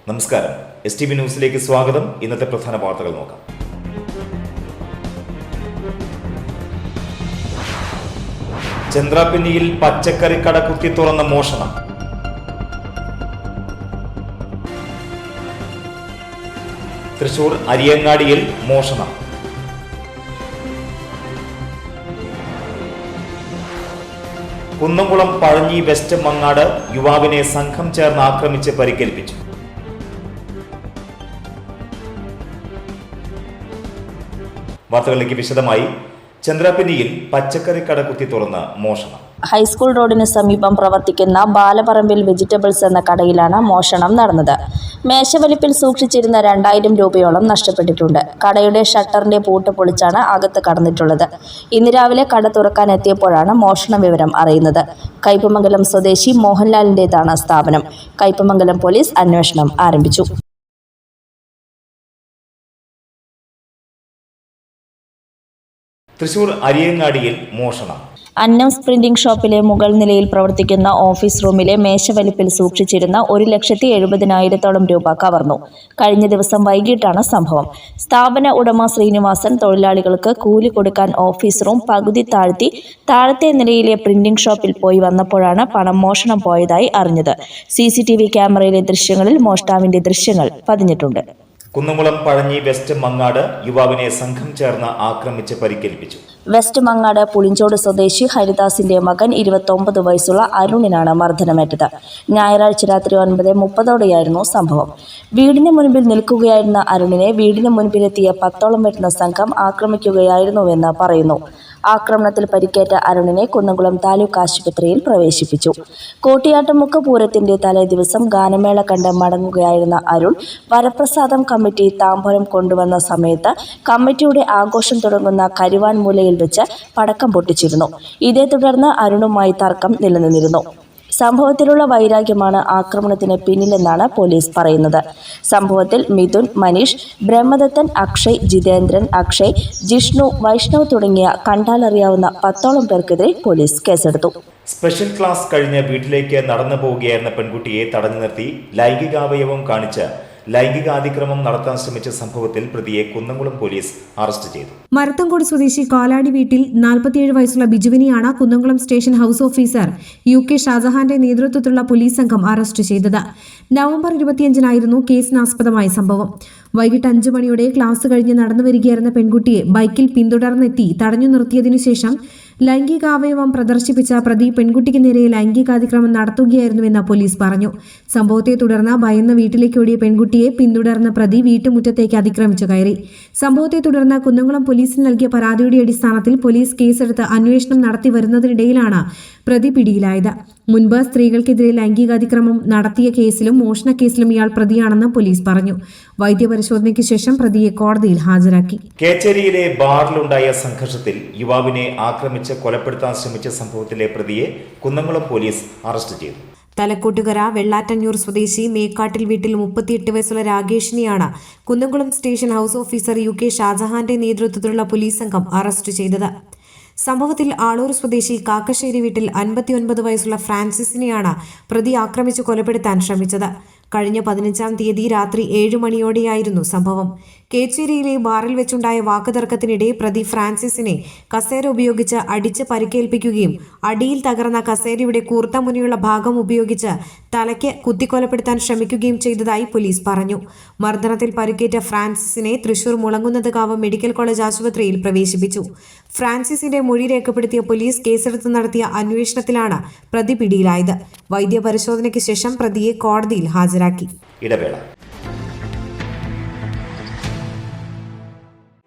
നമസ്കാരം. STV ന്യൂസിലേക്ക് സ്വാഗതം. ഇന്നത്തെ പ്രധാന വാർത്തകൾ നോക്കാം. ചന്ദ്രാപിന്നിയിൽ പച്ചക്കറിക്കട കുത്തി തുറന്ന മോഷണം. തൃശൂർ അരിയങ്ങാടിയിൽ മോഷണം. കുന്നംകുളം പഴഞ്ഞി വെസ്റ്റ് മങ്ങാട് യുവാവിനെ സംഘം ചേർന്ന് ആക്രമിച്ച് പരിക്കേൽപ്പിച്ചു. വാർത്തകളിലേക്ക് വിശദമായി. ചന്ദ്രാപിന്നിയിൽ പച്ചക്കറിക്കട കുത്തി തുറന്ന് മോഷണം. ഹൈസ്കൂൾ റോഡിന് സമീപം പ്രവർത്തിക്കുന്ന ബാലപറമ്പിൽ വെജിറ്റബിൾസ് എന്ന കടയിലാണ് മോഷണം നടന്നത്. മേശവലിപ്പിൽ സൂക്ഷിച്ചിരുന്ന 2000 രൂപയോളം നഷ്ടപ്പെട്ടിട്ടുണ്ട്. കടയുടെ ഷട്ടറിന്റെ പൂട്ട് പൊളിച്ചാണ് അകത്ത് കടന്നിട്ടുള്ളത്. ഇന്ന് രാവിലെ കട തുറക്കാൻ എത്തിയപ്പോഴാണ് മോഷണ വിവരം അറിയുന്നത്. കയ്പമംഗലം സ്വദേശി മോഹൻലാലിന്റേതാണ് സ്ഥാപനം. കയ്പമംഗലം പോലീസ് അന്വേഷണം ആരംഭിച്ചു. തൃശൂർ അരിയങ്ങാടിയിൽ മോഷണം. അന്നംസ് പ്രിന്റിംഗ് ഷോപ്പിലെ മുകൾ നിലയിൽ പ്രവർത്തിക്കുന്ന ഓഫീസ് റൂമിലെ മേശവലിപ്പിൽ സൂക്ഷിച്ചിരുന്ന 1,70,000 രൂപ കവർന്നു. കഴിഞ്ഞ ദിവസം വൈകിട്ടാണ് സംഭവം. സ്ഥാപന ഉടമ ശ്രീനിവാസൻ തൊഴിലാളികൾക്ക് കൂലി കൊടുക്കാൻ ഓഫീസ് റൂം പകുതി താഴ്ത്തി താഴത്തെ നിലയിലെ പ്രിന്റിംഗ് ഷോപ്പിൽ പോയി വന്നപ്പോഴാണ് പണം മോഷണം പോയതായി അറിഞ്ഞത്. CCTV ക്യാമറയിലെ ദൃശ്യങ്ങളിൽ മോഷ്ടാവിന്റെ ദൃശ്യങ്ങൾ പതിഞ്ഞിട്ടുണ്ട്. കുന്നംകുളം പഴഞ്ഞി വെസ്റ്റ് മങ്ങാട് യുവാവിനെ സംഘം ചേർന്ന് ആക്രമിച്ച് പരിക്കേൽപ്പിച്ചു. വെസ്റ്റ് മങ്ങാട് പുളിഞ്ചോട് സ്വദേശി ഹരിദാസിന്റെ മകൻ 29 വയസ്സുള്ള അരുണിനാണ് മർദ്ദനമേറ്റത്. ഞായറാഴ്ച രാത്രി 9:30 സംഭവം. വീടിന് മുൻപിൽ നിൽക്കുകയായിരുന്ന അരുണിനെ വീടിന് മുൻപിലെത്തിയ 10ഓളം വരുന്ന സംഘം ആക്രമിക്കുകയായിരുന്നുവെന്ന് പറയുന്നു. ആക്രമണത്തിൽ പരിക്കേറ്റ അരുണിനെ കുന്നംകുളം താലൂക്ക് ആശുപത്രിയിൽ പ്രവേശിപ്പിച്ചു. കോട്ടിയാട്ടമുക്ക് പൂരത്തിന്റെ തലേ ദിവസം ഗാനമേള കണ്ട് മടങ്ങുകയായിരുന്ന അരുൺ വരപ്രസാദം കമ്മിറ്റി താംബൂലം കൊണ്ടുവന്ന സമയത്ത് കമ്മിറ്റിയുടെ ആഘോഷം തുടങ്ങുന്ന കരുവാൻ മൂലയിൽ വെച്ച് പടക്കം പൊട്ടിച്ചിരുന്നു. ഇതേ തുടർന്ന് അരുണുമായി തർക്കം നിലനിന്നിരുന്നു. സംഭവത്തിലുള്ള വൈരാഗ്യമാണ് ആക്രമണത്തിന് പിന്നിലെന്നാണ് പോലീസ് പറയുന്നത്. സംഭവത്തിൽ മിഥുൻ, മനീഷ്, ബ്രഹ്മദത്തൻ, അക്ഷയ്, ജിതേന്ദ്രൻ, അക്ഷയ്, ജിഷ്ണു, വൈഷ്ണവ് തുടങ്ങിയ കണ്ടാലറിയാവുന്ന 10ഓളം പേർക്കെതിരെ പോലീസ് കേസെടുത്തു. സ്പെഷ്യൽ ക്ലാസ് കഴിഞ്ഞ് വീട്ടിലേക്ക് നടന്നു പോവുകയായിരുന്ന പെൺകുട്ടിയെ തടഞ്ഞു നിർത്തി ലൈംഗികാവയവം കാണിച്ച് ലൈംഗികാതിക്രമം നടത്താൻ ശ്രമിച്ച സംഭവത്തിൽ പ്രതിയെ കുന്നംകുളം പോലീസ് അറസ്റ്റ് ചെയ്തു. മരത്തങ്കോട് സ്വദേശി കാലാടി വീട്ടിൽ 47 വയസ്സുള്ള ബിജുവിനെയാണ് Kunnamkulam station house officer UK ഷാജഹാന്റെ നേതൃത്വത്തിലുള്ള പോലീസ് സംഘം അറസ്റ്റ് ചെയ്തത്. നവംബർ 25-നായിരുന്നു കേസിനാസ്പദമായ സംഭവം. വൈകിട്ട് 5 മണിയോടെ ക്ലാസ് കഴിഞ്ഞ് നടന്നു വരികയായിരുന്ന പെൺകുട്ടിയെ ബൈക്കിൽ പിന്തുടർന്നെത്തി തടഞ്ഞു നിർത്തിയതിനു ശേഷം ലൈംഗികാവയവം പ്രദർശിപ്പിച്ച പ്രതി പെൺകുട്ടിക്ക് നേരെ ലൈംഗികാതിക്രമം നടത്തുകയായിരുന്നുവെന്ന് പോലീസ് പറഞ്ഞു. സംഭവത്തെ തുടർന്ന് ഭയന്ന് വീട്ടിലേക്ക് ഓടിയ പെൺകുട്ടിയെ പിന്തുടർന്ന പ്രതി വീട്ടുമുറ്റത്തേക്ക് അതിക്രമിച്ചു കയറി. സംഭവത്തെ തുടർന്ന് കുന്നംകുളം പോലീസിന് നൽകിയ പരാതിയുടെ അടിസ്ഥാനത്തിൽ പോലീസ് കേസെടുത്ത് അന്വേഷണം നടത്തി വരുന്നതിനിടയിലാണ് പ്രതി പിടിയിലായത്. മുൻപ് സ്ത്രീകൾക്കെതിരെ ലൈംഗികാതിക്രമം നടത്തിയ കേസിലും മോഷണ കേസിലും ഇയാൾ പ്രതിയാണെന്ന് പോലീസ് പറഞ്ഞു. വൈദ്യപരിശോധനയ്ക്ക് ശേഷം പ്രതിയെ കോടതിയിൽ ഹാജരാക്കി. കേച്ചേരിയിലെ ബാറിലുണ്ടായ സംഘർഷത്തിൽ യുവാവിനെ ആക്രമിച്ച് കൊലപ്പെടുത്താൻ ശ്രമിച്ച സംഭവത്തിലെ പ്രതിയെ കുന്നംകുളം പോലീസ് അറസ്റ്റ് ചെയ്തു. തലക്കോട്ടുകര വെള്ളാറ്റഞ്ഞൂർ സ്വദേശി മേക്കാട്ടിൽ വീട്ടിൽ 38 വയസ്സുള്ള രാകേഷിനെയാണ് Kunnamkulam station house officer UK ഷാജഹാന്റെ നേതൃത്വത്തിലുള്ള പോലീസ് സംഘം അറസ്റ്റ് ചെയ്തത്. സംഭവത്തിൽ ആളൂർ സ്വദേശി കാക്കശ്ശേരി വീട്ടിൽ 59 വയസ്സുള്ള ഫ്രാൻസിസിനെയാണ് പ്രതി ആക്രമിച്ച് കൊലപ്പെടുത്താൻ ശ്രമിച്ചത്. കഴിഞ്ഞ 15-ാം തീയതി രാത്രി 7 മണിയോടെയായിരുന്നു സംഭവം. കേച്ചേരിയിലെ ബാറിൽ വെച്ചുണ്ടായ വാക്കുതർക്കത്തിനിടെ പ്രതി ഫ്രാൻസിസിനെ കസേര ഉപയോഗിച്ച് അടിച്ച് പരിക്കേൽപ്പിക്കുകയും അടിയിൽ തകർന്ന കസേരയുടെ കൂർത്ത മുനയുള്ള ഭാഗം ഉപയോഗിച്ച് തലയ്ക്ക് കുത്തിക്കൊലപ്പെടുത്താൻ ശ്രമിക്കുകയും ചെയ്തതായി പോലീസ് പറഞ്ഞു. മർദ്ദനത്തിൽ പരിക്കേറ്റ ഫ്രാൻസിസിനെ തൃശൂർ മുളങ്ങുന്നത്കാവ് മെഡിക്കൽ കോളേജ് ആശുപത്രിയിൽ പ്രവേശിപ്പിച്ചു. ഫ്രാൻസിസിന്റെ മൊഴി രേഖപ്പെടുത്തിയ പോലീസ് കേസെടുത്ത് നടത്തിയ അന്വേഷണത്തിലാണ് പ്രതി പിടിയിലായത്. വൈദ്യപരിശോധനയ്ക്ക് ശേഷം പ്രതിയെ കോടതിയിൽ ഹാജരാക്കി. ഇടവേള.